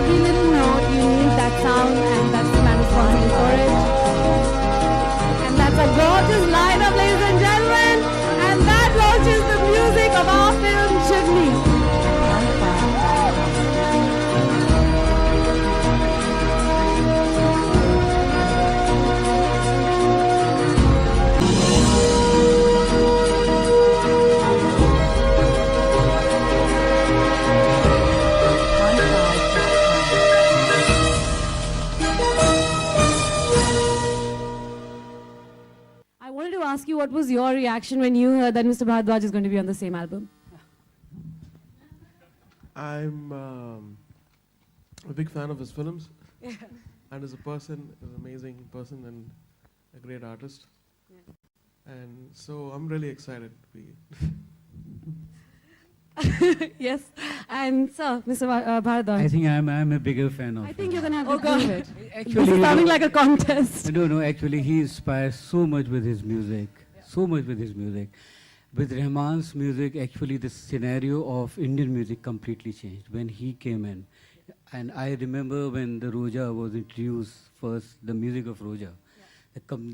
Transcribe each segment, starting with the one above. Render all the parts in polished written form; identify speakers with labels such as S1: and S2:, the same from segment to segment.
S1: he didn't know you need that sound, and that's the man responsible for it. And that's a gorgeous lineup, ladies and gentlemen. And that launches the music of our film, Jugni. I wanted to ask you, what was your reaction when you heard that Mr. Bharadwaj is going to be on the same album?
S2: I'm a big fan of his films. And as a person, he's an amazing person and a great artist. And so I'm really excited to be.
S1: Yes. And sir, Mr. Bharadwaj.
S3: I think I'm a bigger fan of
S1: I think you're
S3: him.
S1: going to have to prove it.
S3: Actually,
S1: This is
S3: you
S1: sounding
S3: know-
S1: like a contest.
S3: No, actually he inspires so much with his music. So much with his music. With Rahman's music, actually the scenario of Indian music completely changed when he came in. And I remember when the Roja was introduced first, the music of Roja.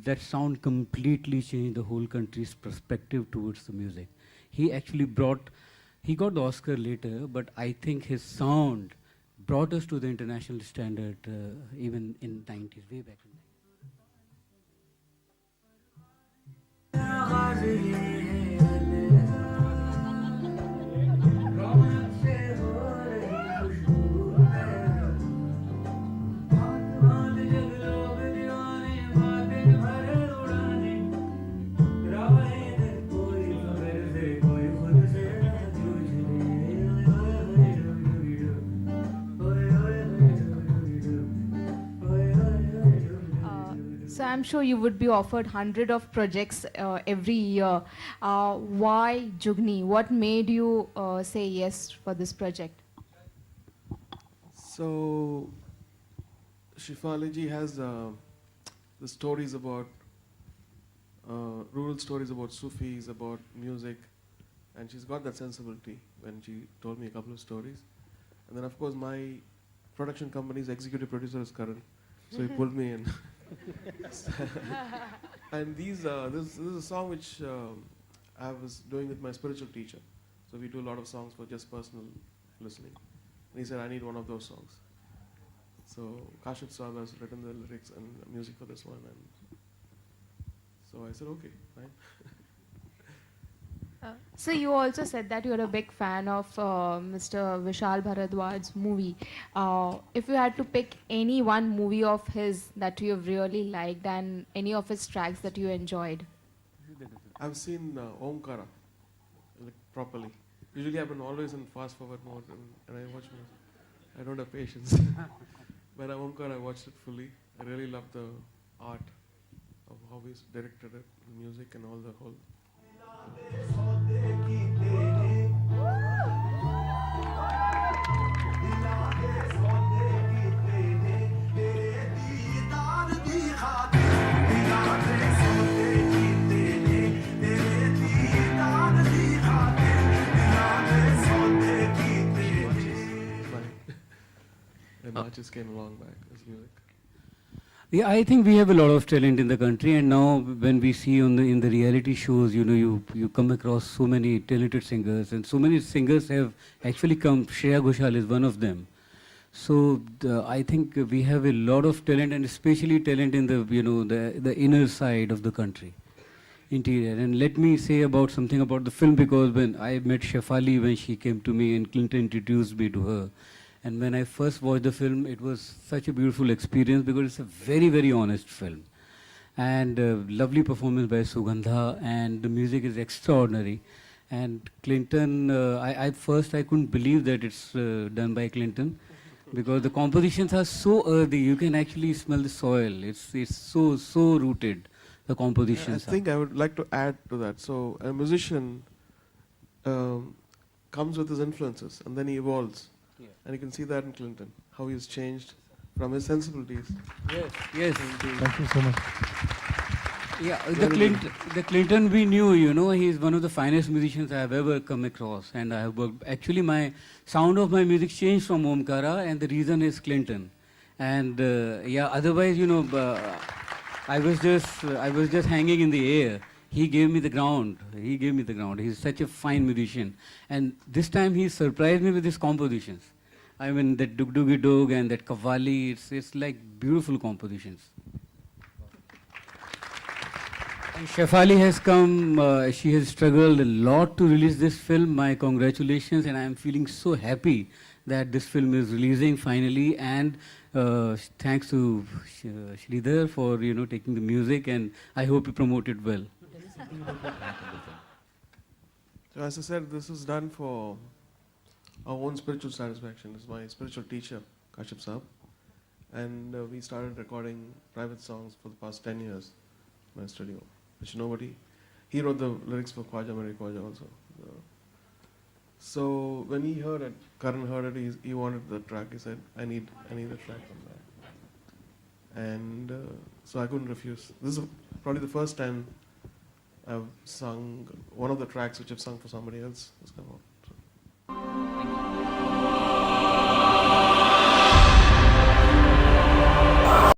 S3: That sound completely changed the whole country's perspective towards the music. He actually he got the Oscar later, but I think his sound brought us to the international standard even in 90s, way back in 90s.
S4: So I'm sure you would be offered 100 of projects every year. Why Jugni? What made you say yes for this project?
S2: So, Shefali ji has the stories about, rural stories about Sufis, about music, and she's got that sensibility when she told me a couple of stories. And then of course my production company's executive producer is Karan, so he pulled me in. And this is a song which I was doing with my spiritual teacher. So we do a lot of songs for just personal listening. And he said, I need one of those songs. So Kashif Saab has written the lyrics and music for this one. And so I said, okay, fine.
S4: So you also said that you're a big fan of Mr. Vishal Bharadwaj's movie. If you had to pick any one movie of his that you have really liked and any of his tracks that you enjoyed.
S2: I've seen Omkara like, properly. Usually I've been always in fast forward mode and I watch music. I don't have patience. But Omkara, I watched it fully. I really love the art of how he's directed it, the music and all the whole. And I just came along back as music.
S3: Yeah, I think we have a lot of talent in the country, and now when we see in the reality shows, you come across so many talented singers, and so many singers have actually come. Shreya Ghoshal is one of them. So I think we have a lot of talent, and especially talent in the inner side of the country, interior. And let me say about something about the film, because when I met Shefali when she came to me and Clinton introduced me to her. And when I first watched the film, it was such a beautiful experience because it's a very, very honest film. And lovely performance by Sugandha, and the music is extraordinary. And Clinton, I couldn't believe that it's done by Clinton, because the compositions are so earthy, you can actually smell the soil. It's so rooted, the compositions.
S2: I think I would like to add to that. So a musician comes with his influences and then he evolves.
S3: Yeah.
S2: And you can see that in Clinton, how he's changed from his sensibilities.
S3: Yes.
S5: Thank you so much.
S3: Yeah, the Clinton we knew, you know, he's one of the finest musicians I have ever come across, and I have worked. Actually, my sound of my music changed from Omkara, and the reason is Clinton. And yeah, otherwise, you know, I was just hanging in the air. He gave me the ground. He gave me the ground. He's such a fine musician, and this time he surprised me with his compositions. I mean, that Dug Dugi Dug and that Kavali, it's like beautiful compositions. Shefali has come, she has struggled a lot to release this film. My congratulations, and I am feeling so happy that this film is releasing finally. And thanks to Sridhar for, you know, taking the music, and I hope you promote it well.
S2: So as I said, this is done for our own spiritual satisfaction. This is my spiritual teacher, Kashyap Saab. And we started recording private songs for the past 10 years in my studio, which nobody. He wrote the lyrics for Khwaja Mere Khwaja also. So when he heard it, Karan heard it, he wanted the track. He said, I need a track on that. And so I couldn't refuse. This is probably the first time I've sung one of the tracks which I've sung for somebody else has come out.